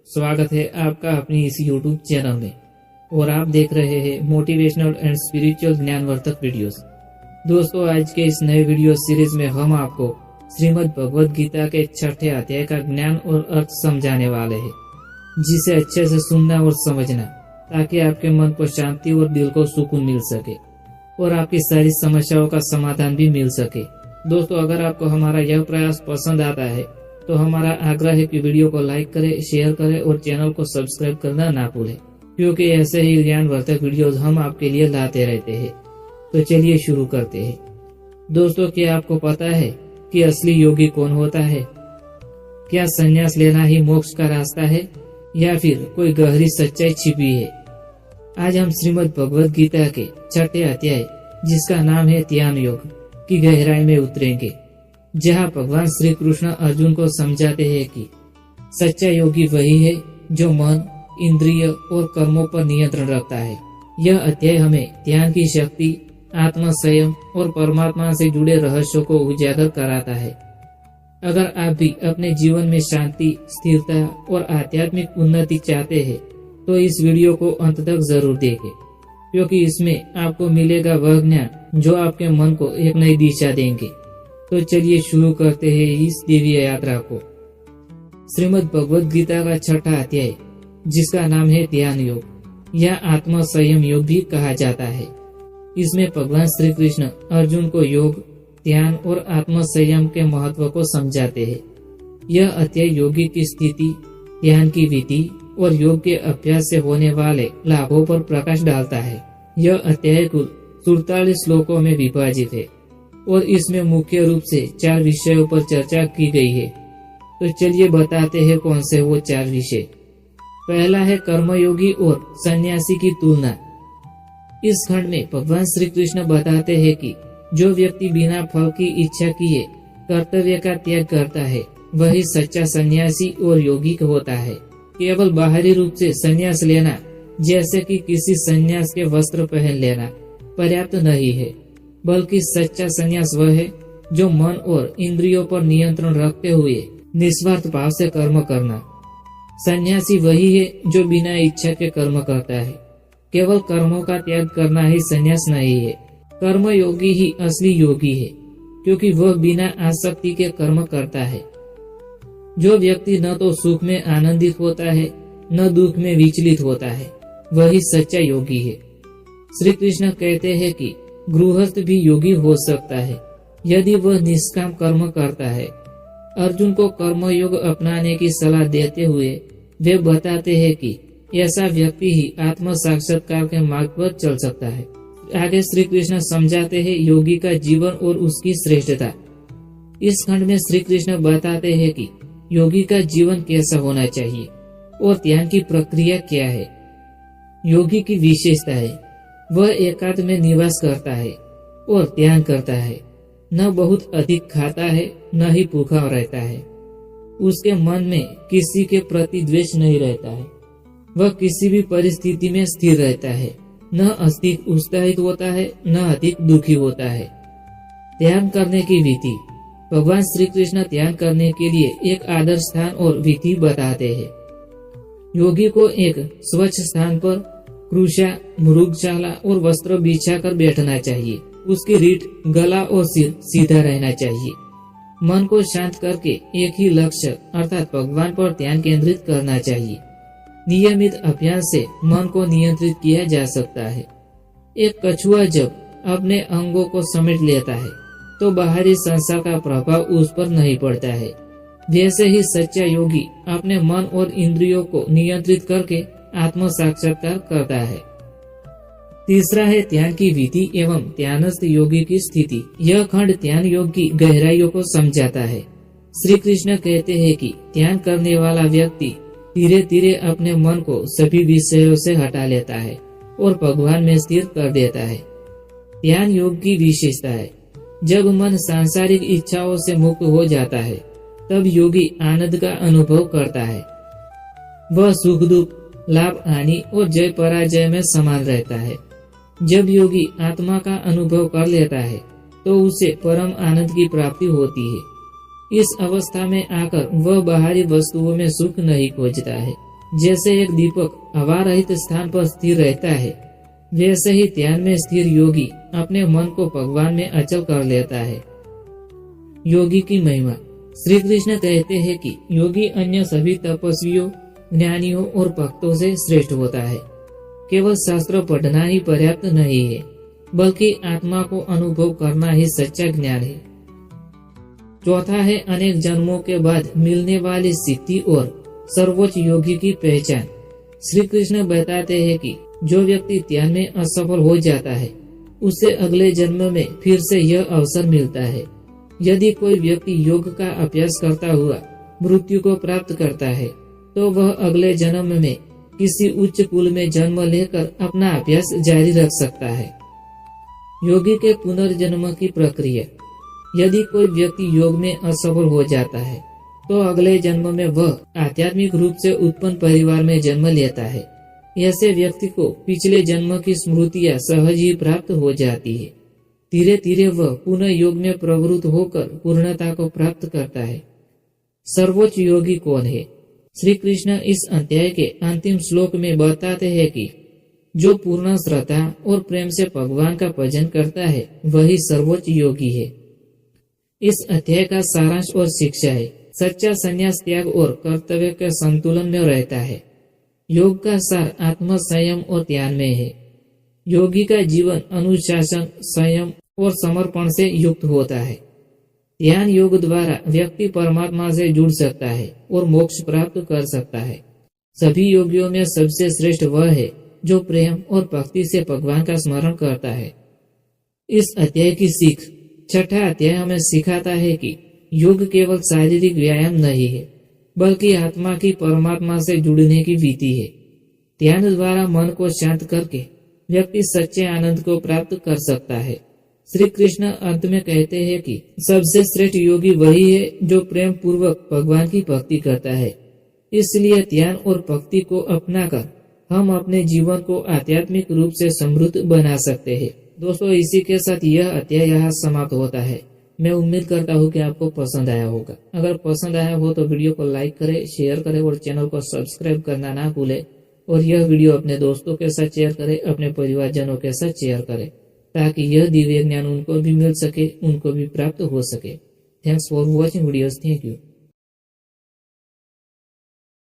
स्वागत है आपका अपनी इस YouTube चैनल में और आप देख रहे हैं मोटिवेशनल एंड स्पिरिचुअल ज्ञानवर्धक वीडियोस। दोस्तों, आज के इस नए वीडियो सीरीज में हम आपको श्रीमद् भगवद गीता के 6ठे अध्याय का ज्ञान और अर्थ समझाने वाले हैं, जिसे अच्छे से सुनना और समझना ताकि आपके मन को शांति और दिल को सुकून मिल सके और आपकी सारी समस्याओं का समाधान भी मिल सके। दोस्तों, अगर आपको हमारा यह प्रयास पसंद आता है तो हमारा आग्रह है कि वीडियो को लाइक करें, शेयर करें और चैनल को सब्सक्राइब करना ना भूलें, क्योंकि ऐसे ही ज्ञानवर्धक वीडियोस हम आपके लिए लाते रहते हैं। तो चलिए शुरू करते हैं। दोस्तों, क्या आपको पता है कि असली योगी कौन होता है? क्या संन्यास लेना ही मोक्ष का रास्ता है या फिर कोई गहरी सच्चाई छिपी है? आज हम श्रीमद् भगवद गीता के 6ठे अध्याय, जिसका नाम है ध्यान योग, की गहराई में उतरेंगे, जहाँ भगवान श्री कृष्ण अर्जुन को समझाते हैं कि सच्चा योगी वही है जो मन, इंद्रिय और कर्मों पर नियंत्रण रखता है। यह अध्याय हमें ध्यान की शक्ति, आत्म संयम और परमात्मा से जुड़े रहस्यों को उजागर कराता है। अगर आप भी अपने जीवन में शांति, स्थिरता और आध्यात्मिक उन्नति चाहते हैं तो इस वीडियो को अंत तक जरूर देखें, क्योंकि इसमें आपको मिलेगा वह ज्ञान जो आपके मन को एक नई दिशा देंगे। तो चलिए शुरू करते हैं इस दिव्य यात्रा को। श्रीमद् भगवद गीता का 6ठा अध्याय, जिसका नाम है ध्यान योग या आत्म संयम योग भी कहा जाता है। इसमें भगवान श्री कृष्ण अर्जुन को योग, ध्यान और आत्म संयम के महत्व को समझाते हैं। यह अध्याय योगी की स्थिति, ध्यान की विधि और योग के अभ्यास से होने वाले लाभों पर प्रकाश डालता है। यह अध्याय कुल 47 श्लोकों में विभाजित है और इसमें मुख्य रूप से 4 विषयों पर चर्चा की गई है। तो चलिए बताते हैं कौन से वो 4 विषय। पहला है कर्मयोगी और सन्यासी की तुलना। इस खंड में भगवान श्री कृष्ण बताते हैं कि जो व्यक्ति बिना फल की इच्छा किए कर्तव्य का त्याग करता है, वही सच्चा सन्यासी और योगी होता है। केवल बाहरी रूप से सन्यास लेना, जैसे कि किसी सन्यास के वस्त्र पहन लेना, पर्याप्त नहीं है, बल्कि सच्चा सन्यास वह है जो मन और इंद्रियों पर नियंत्रण रखते हुए निस्वार्थ भाव से कर्म करना। सन्यासी वही है जो बिना इच्छा के कर्म करता है। केवल कर्मों का त्याग करना ही सन्यास नहीं है। कर्म योगी ही असली योगी है, क्योंकि वह बिना आसक्ति के कर्म करता है। जो व्यक्ति न तो सुख में आनंदित होता है न दुख में विचलित होता है, वही सच्चा योगी है। श्री कृष्ण कहते हैं कि गृहस्थ भी योगी हो सकता है यदि वह निष्काम कर्म करता है। अर्जुन को कर्मयोग अपनाने की सलाह देते हुए वे बताते हैं कि ऐसा व्यक्ति ही आत्म साक्षात्कार के मार्ग पर चल सकता है। आगे श्री कृष्ण समझाते हैं योगी का जीवन और उसकी श्रेष्ठता। इस खंड में श्री कृष्ण बताते हैं कि योगी का जीवन कैसा होना चाहिए और ध्यान की प्रक्रिया क्या है। योगी की विशेषता है वह एकांत में निवास करता है और ध्यान करता है। न बहुत अधिक खाता है न ही भूखा रहता है। उसके मन में किसी के प्रति द्वेष नहीं रहता है। वह किसी भी परिस्थिति में स्थिर रहता है, न अधिक उत्साहित होता है न अधिक दुखी होता है। ध्यान करने की विधि। भगवान श्री कृष्ण ध्यान करने के लिए एक आदर्श स्थान और विधि बताते हैं। योगी को एक स्वच्छ स्थान पर कृषा, मृगशाला और वस्त्र बिछा कर बैठना चाहिए। उसकी रीढ़, गला और सिर सीधा रहना चाहिए। मन को शांत करके एक ही लक्ष्य अर्थात भगवान पर ध्यान केंद्रित करना चाहिए। नियमित अभ्यास से मन को नियंत्रित किया जा सकता है। एक कछुआ जब अपने अंगों को समेट लेता है तो बाहरी संसार का प्रभाव उस पर नहीं पड़ता है। वैसे ही सच्चा योगी अपने मन और इंद्रियों को नियंत्रित करके आत्म साक्षात्कार करता है। तीसरा है ध्यान की विधि एवं ध्यानस्थ योगी की स्थिति। यह खंड ध्यान योग की गहराइयों को समझाता है। श्री कृष्ण कहते हैं कि ध्यान करने वाला व्यक्ति धीरे धीरे अपने मन को सभी विषयों से हटा लेता है और भगवान में स्थिर कर देता है। ध्यान योग की विशेषता है जब मन सांसारिक इच्छाओं से मुक्त हो जाता है, तब योगी आनंद का अनुभव करता है। वह सुख दुख, लाभ हानि और जय पराजय में समान रहता है। जब योगी आत्मा का अनुभव कर लेता है तो उसे परम आनंद की प्राप्ति होती है। इस अवस्था में आकर वह बाहरी वस्तुओं में सुख नहीं खोजता है, जैसे एक दीपक हवा रहित स्थान पर स्थिर रहता है, वैसे ही ध्यान में स्थिर योगी अपने मन को भगवान में अचल कर लेता है। योगी की महिमा। श्री कृष्ण कहते हैं कि योगी अन्य सभी तपस्वियों, ज्ञानियों और भक्तों से श्रेष्ठ होता है। केवल शास्त्र पढ़ना ही पर्याप्त नहीं है, बल्कि आत्मा को अनुभव करना ही सच्चा ज्ञान है। चौथा है अनेक जन्मों के बाद मिलने वाली सिद्धि और सर्वोच्च योगी की पहचान। श्री कृष्ण बताते हैं कि जो व्यक्ति ध्यान में असफल हो जाता है, उसे अगले जन्म में फिर से यह अवसर मिलता है। यदि कोई व्यक्ति योग का अभ्यास करता हुआ मृत्यु को प्राप्त करता है, तो वह अगले जन्म में किसी उच्च कुल में जन्म लेकर अपना अभ्यास जारी रख सकता है। योगी के पुनर्जन्म की प्रक्रिया। यदि कोई व्यक्ति योग में असफल हो जाता है, तो अगले जन्म में वह आध्यात्मिक रूप से उत्पन्न परिवार में जन्म लेता है। ऐसे व्यक्ति को पिछले जन्म की स्मृतियां सहज ही प्राप्त हो जाती है। धीरे धीरे वह पुनः योग में प्रवृत्त होकर पूर्णता को प्राप्त करता है। सर्वोच्च योगी कौन है? श्री कृष्ण इस अध्याय के अंतिम श्लोक में बताते हैं कि जो पूर्ण श्रद्धा और प्रेम से भगवान का भजन करता है, वही सर्वोच्च योगी है। इस अध्याय का सारांश और शिक्षा है, सच्चा संन्यास त्याग और कर्तव्य के संतुलन में रहता है। योग का सार आत्म संयम और ध्यान में है। योगी का जीवन अनुशासन, संयम और समर्पण से युक्त होता है। ध्यान योग द्वारा व्यक्ति परमात्मा से जुड़ सकता है और मोक्ष प्राप्त कर सकता है। सभी योगियों में सबसे श्रेष्ठ वह है जो प्रेम और भक्ति से भगवान का स्मरण करता है। इस अध्याय की सीख। छठा अध्याय हमें सिखाता है कि योग केवल शारीरिक व्यायाम नहीं है, बल्कि आत्मा की परमात्मा से जुड़ने की विधि है। ध्यान द्वारा मन को शांत करके व्यक्ति सच्चे आनंद को प्राप्त कर सकता है। श्री कृष्ण अंत में कहते हैं कि सबसे श्रेष्ठ योगी वही है जो प्रेम पूर्वक भगवान की भक्ति करता है। इसलिए ध्यान और भक्ति को अपनाकर हम अपने जीवन को आध्यात्मिक रूप से समृद्ध बना सकते हैं। दोस्तों, इसी के साथ यह अध्याय यहाँ समाप्त होता है। मैं उम्मीद करता हूँ कि आपको पसंद आया होगा। अगर पसंद आया हो तो वीडियो को लाइक करें, शेयर करें और चैनल को सब्सक्राइब करना ना भूलें। और यह वीडियो अपने दोस्तों के साथ शेयर करें, अपने परिवारजनों के साथ शेयर करें, ताकि यह दिव्य ज्ञान उनको भी मिल सके, उनको भी प्राप्त हो सके। Thanks for watching videos. Thank you.